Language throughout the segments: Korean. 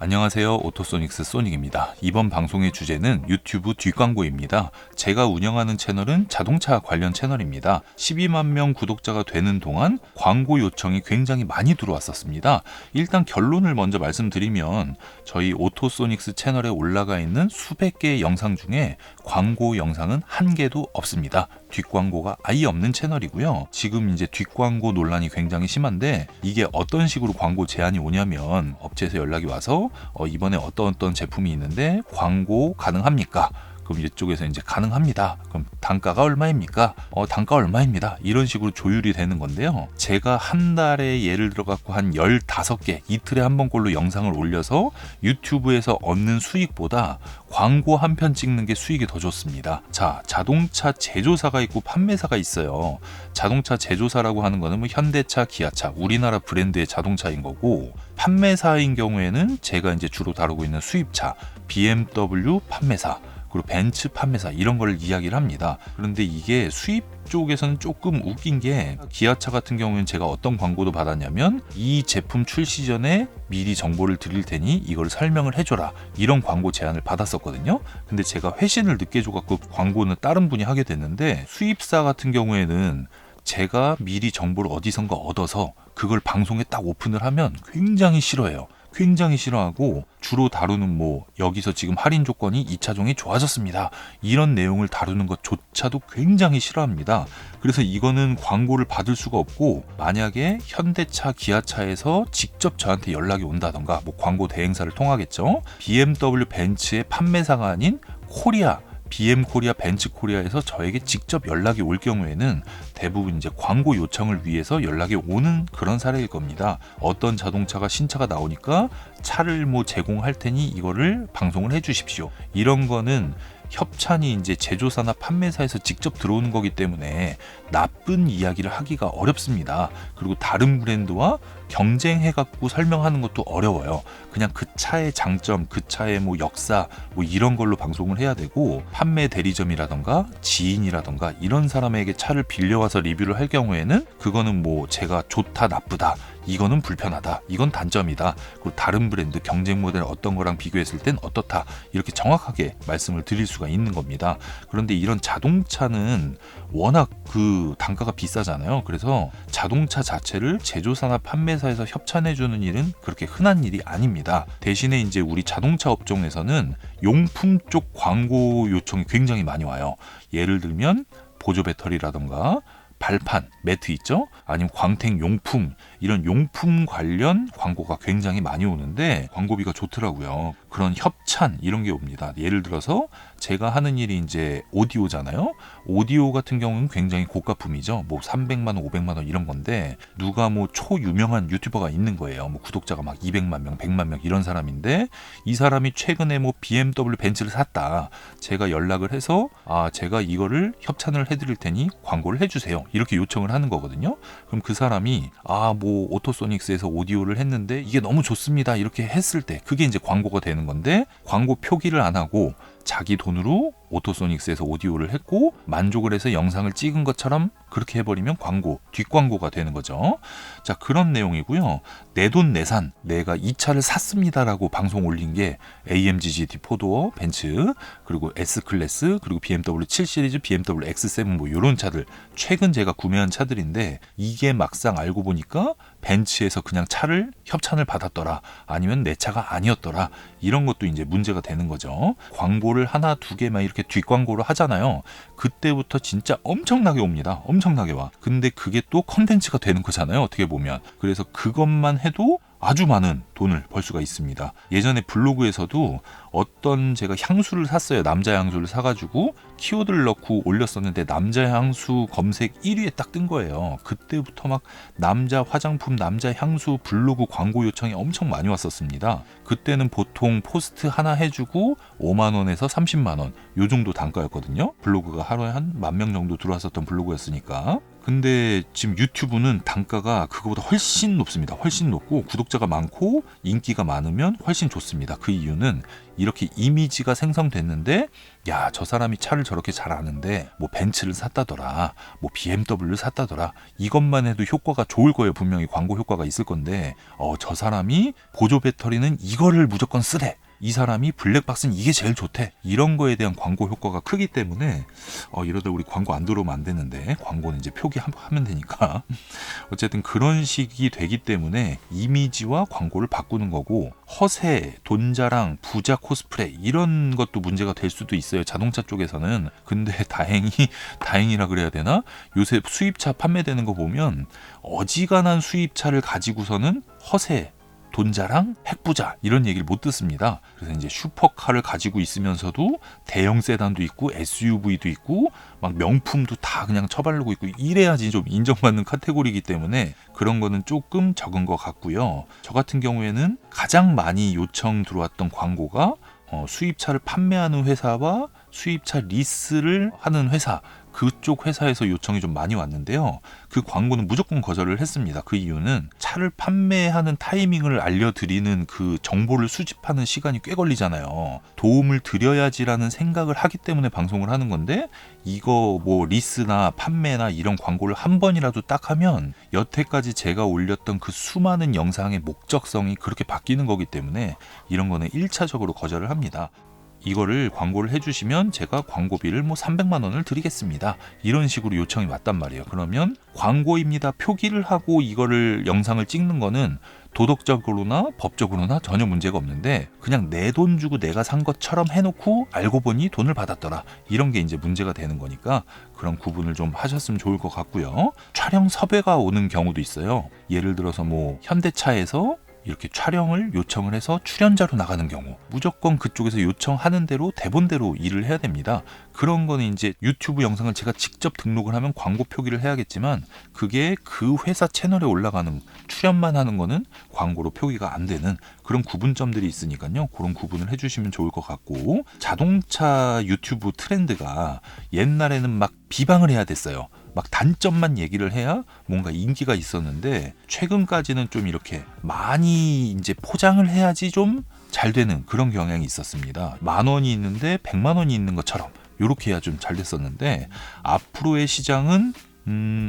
안녕하세요. 오토소닉스 소닉입니다. 이번 방송의 주제는 유튜브 뒷광고입니다. 제가 운영하는 채널은 자동차 관련 채널입니다. 12만 명 구독자가 되는 동안 광고 요청이 굉장히 많이 들어왔었습니다. 일단 결론을 먼저 말씀드리면 저희 오토소닉스 채널에 올라가 있는 수백 개의 영상 중에 광고 영상은 한 개도 없습니다. 뒷광고가 아예 없는 채널이고요. 지금 이제 뒷광고 논란이 굉장히 심한데 이게 어떤 식으로 광고 제안이 오냐면 업체에서 연락이 와서 이번에 어떤 제품이 있는데 광고 가능합니까? 그럼 이쪽에서 이제 가능합니다. 그럼 단가가 얼마입니까? 단가 얼마입니다. 이런 식으로 조율이 되는 건데요. 제가 한 달에 예를 들어 갖고 한 15개, 이틀에 한 번꼴로 영상을 올려서 유튜브에서 얻는 수익보다 광고 한 편 찍는 게 수익이 더 좋습니다. 자, 자동차 제조사가 있고 판매사가 있어요. 자동차 제조사라고 하는 거는 뭐 현대차, 기아차, 우리나라 브랜드의 자동차인 거고, 판매사인 경우에는 제가 이제 주로 다루고 있는 수입차, BMW 판매사, 그리고 벤츠 판매사 이런 걸 이야기를 합니다. 그런데 이게 수입 쪽에서는 조금 웃긴 게 기아차 같은 경우는 제가 어떤 광고도 받았냐면 이 제품 출시 전에 미리 정보를 드릴 테니 이걸 설명을 해줘라 이런 광고 제안을 받았었거든요. 근데 제가 회신을 늦게 줘갖고 광고는 다른 분이 하게 됐는데 수입사 같은 경우에는 제가 미리 정보를 어디선가 얻어서 그걸 방송에 딱 오픈을 하면 굉장히 싫어해요. 굉장히 싫어하고 주로 다루는 뭐 여기서 지금 할인 조건이 2차종이 좋아졌습니다. 이런 내용을 다루는 것조차도 굉장히 싫어합니다. 그래서 이거는 광고를 받을 수가 없고 만약에 현대차, 기아차에서 직접 저한테 연락이 온다던가 뭐 광고 대행사를 통하겠죠. BMW 벤츠의 판매사가 아닌 코리아 BM 코리아, 벤츠 코리아에서 저에게 직접 연락이 올 경우에는 대부분 이제 광고 요청을 위해서 연락이 오는 그런 사례일 겁니다. 어떤 자동차가 신차가 나오니까 차를 뭐 제공할 테니 이거를 방송을 해 주십시오. 이런 거는 협찬이 이제 제조사나 판매사에서 직접 들어오는 거기 때문에 나쁜 이야기를 하기가 어렵습니다. 그리고 다른 브랜드와 경쟁해갖고 설명하는 것도 어려워요. 그냥 그 차의 장점, 그 차의 뭐 역사, 뭐 이런 걸로 방송을 해야 되고, 판매 대리점이라던가 지인이라던가 이런 사람에게 차를 빌려와서 리뷰를 할 경우에는 그거는 뭐 제가 좋다, 나쁘다, 이거는 불편하다, 이건 단점이다, 그리고 다른 브랜드 경쟁 모델 어떤 거랑 비교했을 땐 어떻다, 이렇게 정확하게 말씀을 드릴 수가 있는 겁니다. 그런데 이런 자동차는 워낙 그 단가가 비싸잖아요. 그래서 자동차 자체를 제조사나 판매사에서 협찬해주는 일은 그렇게 흔한 일이 아닙니다. 대신에 이제 우리 자동차 업종에서는 용품 쪽 광고 요청이 굉장히 많이 와요. 예를 들면 보조 배터리라던가 발판, 매트 있죠? 아니면 광택 용품, 이런 용품 관련 광고가 굉장히 많이 오는데 광고비가 좋더라고요. 그런 협찬 이런 게 옵니다. 예를 들어서 제가 하는 일이 이제 오디오잖아요. 오디오 같은 경우는 굉장히 고가품이죠. 뭐 300만 원, 500만 원 이런 건데 누가 뭐 초유명한 유튜버가 있는 거예요. 뭐 구독자가 막 200만 명, 100만 명 이런 사람인데 이 사람이 최근에 뭐 BMW 벤츠를 샀다. 제가 연락을 해서 제가 이거를 협찬을 해드릴 테니 광고를 해주세요. 이렇게 요청을 하는 거거든요. 그럼 그 사람이 뭐 오토소닉스에서 오디오를 했는데 이게 너무 좋습니다. 이렇게 했을 때 그게 이제 광고가 되는 건데 광고 표기를 안 하고 자기 돈으로 오토소닉스에서 오디오를 했고 만족을 해서 영상을 찍은 것처럼 그렇게 해버리면 광고, 뒷광고가 되는 거죠. 자, 그런 내용이고요. 내 돈 내산, 내가 이 차를 샀습니다라고 방송 올린 게 AMG GT 4도어, 벤츠, 그리고 S클래스, 그리고 BMW 7 시리즈, BMW X7 뭐 이런 차들 최근 제가 구매한 차들인데 이게 막상 알고 보니까 벤츠에서 그냥 차를 협찬을 받았더라, 아니면 내 차가 아니었더라, 이런 것도 이제 문제가 되는 거죠. 광고를 하나 두 개만 이렇게 뒷광고를 하잖아요. 그때부터 진짜 엄청나게 옵니다. 엄청나게 와. 근데 그게 또 컨텐츠가 되는 거잖아요. 어떻게 보면. 그래서 그것만 해도 아주 많은 돈을 벌 수가 있습니다. 예전에 블로그에서도 어떤 제가 향수를 샀어요. 남자 향수를 사가지고 키워드를 넣고 올렸었는데 남자 향수 검색 1위에 딱 뜬 거예요. 그때부터 막 남자 화장품, 남자 향수 블로그 광고 요청이 엄청 많이 왔었습니다. 그때는 보통 포스트 하나 해주고 5만 원에서 30만 원 요 정도 단가였거든요. 블로그가 하루에 한 10,000명 정도 들어왔었던 블로그였으니까. 근데 지금 유튜브는 단가가 그거보다 훨씬 높습니다. 훨씬 높고 구독자가 많고 인기가 많으면 훨씬 좋습니다. 그 이유는 이렇게 이미지가 생성됐는데 야, 저 사람이 차를 저렇게 잘 아는데 뭐 벤츠를 샀다더라, 뭐 BMW를 샀다더라, 이것만 해도 효과가 좋을 거예요. 분명히 광고 효과가 있을 건데 저 사람이 보조 배터리는 이거를 무조건 쓰래, 이 사람이 블랙박스는 이게 제일 좋대, 이런 거에 대한 광고 효과가 크기 때문에 이러다 우리 광고 안 들어오면 안 되는데, 광고는 이제 표기하면 되니까 어쨌든 그런 식이 되기 때문에 이미지와 광고를 바꾸는 거고, 허세, 돈자랑, 부자 코스프레 이런 것도 문제가 될 수도 있어요, 자동차 쪽에서는. 근데 다행이라 그래야 되나, 요새 수입차 판매되는 거 보면 어지간한 수입차를 가지고서는 허세, 돈자랑, 핵부자 이런 얘기를 못 듣습니다. 그래서 이제 슈퍼카를 가지고 있으면서도 대형 세단도 있고 SUV도 있고 막 명품도 다 그냥 처바르고 있고, 이래야지 좀 인정받는 카테고리이기 때문에 그런 거는 조금 적은 것 같고요. 저 같은 경우에는 가장 많이 요청 들어왔던 광고가 수입차를 판매하는 회사와 수입차 리스를 하는 회사, 그쪽 회사에서 요청이 좀 많이 왔는데요. 그 광고는 무조건 거절을 했습니다. 그 이유는 차를 판매하는 타이밍을 알려드리는 그 정보를 수집하는 시간이 꽤 걸리잖아요. 도움을 드려야지라는 생각을 하기 때문에 방송을 하는 건데, 이거 뭐 리스나 판매나 이런 광고를 한 번이라도 딱 하면 여태까지 제가 올렸던 그 수많은 영상의 목적성이 그렇게 바뀌는 거기 때문에 이런 거는 1차적으로 거절을 합니다. 이거를 광고를 해주시면 제가 광고비를 뭐 300만 원을 드리겠습니다, 이런 식으로 요청이 왔단 말이에요. 그러면 광고입니다 표기를 하고 이거를 영상을 찍는 거는 도덕적으로나 법적으로나 전혀 문제가 없는데, 그냥 내 돈 주고 내가 산 것처럼 해놓고 알고 보니 돈을 받았더라, 이런 게 이제 문제가 되는 거니까 그런 구분을 좀 하셨으면 좋을 것 같고요. 촬영 섭외가 오는 경우도 있어요. 예를 들어서 뭐 현대차에서 이렇게 촬영을 요청을 해서 출연자로 나가는 경우, 무조건 그쪽에서 요청하는 대로 대본대로 일을 해야 됩니다. 그런 거는 이제 유튜브 영상을 제가 직접 등록을 하면 광고 표기를 해야겠지만, 그게 그 회사 채널에 올라가는, 출연만 하는 거는 광고로 표기가 안 되는 그런 구분점들이 있으니까요. 그런 구분을 해주시면 좋을 것 같고, 자동차 유튜브 트렌드가 옛날에는 막 비방을 해야 됐어요. 막 단점만 얘기를 해야 뭔가 인기가 있었는데, 최근까지는 좀 이렇게 많이 이제 포장을 해야지 좀 잘 되는 그런 경향이 있었습니다. 10,000원이 있는데 100만 원이 있는 것처럼 이렇게 해야 좀 잘 됐었는데, 앞으로의 시장은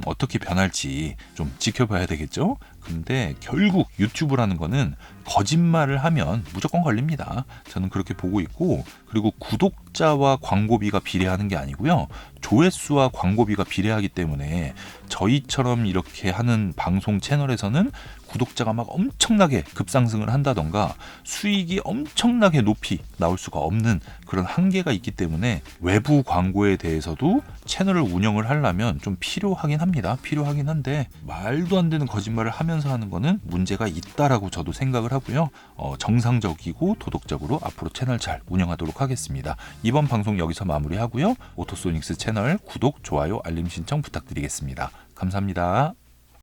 어떻게 변할지 좀 지켜봐야 되겠죠. 근데 결국 유튜브라는 거는 거짓말을 하면 무조건 걸립니다. 저는 그렇게 보고 있고, 그리고 구독자와 광고비가 비례하는 게 아니고요, 조회수와 광고비가 비례하기 때문에 저희처럼 이렇게 하는 방송 채널에서는 구독자가 막 엄청나게 급상승을 한다던가 수익이 엄청나게 높이 나올 수가 없는 그런 한계가 있기 때문에, 외부 광고에 대해서도 채널을 운영을 하려면 좀 필요하긴 합니다. 필요하긴 한데, 말도 안 되는 거짓말을 하면서 하는 거는 문제가 있다라고 저도 생각을 하고요. 정상적이고 도덕적으로 앞으로 채널 잘 운영하도록 하겠습니다. 이번 방송 여기서 마무리하고요. 오토소닉스 채널 구독, 좋아요, 알림 신청 부탁드리겠습니다. 감사합니다.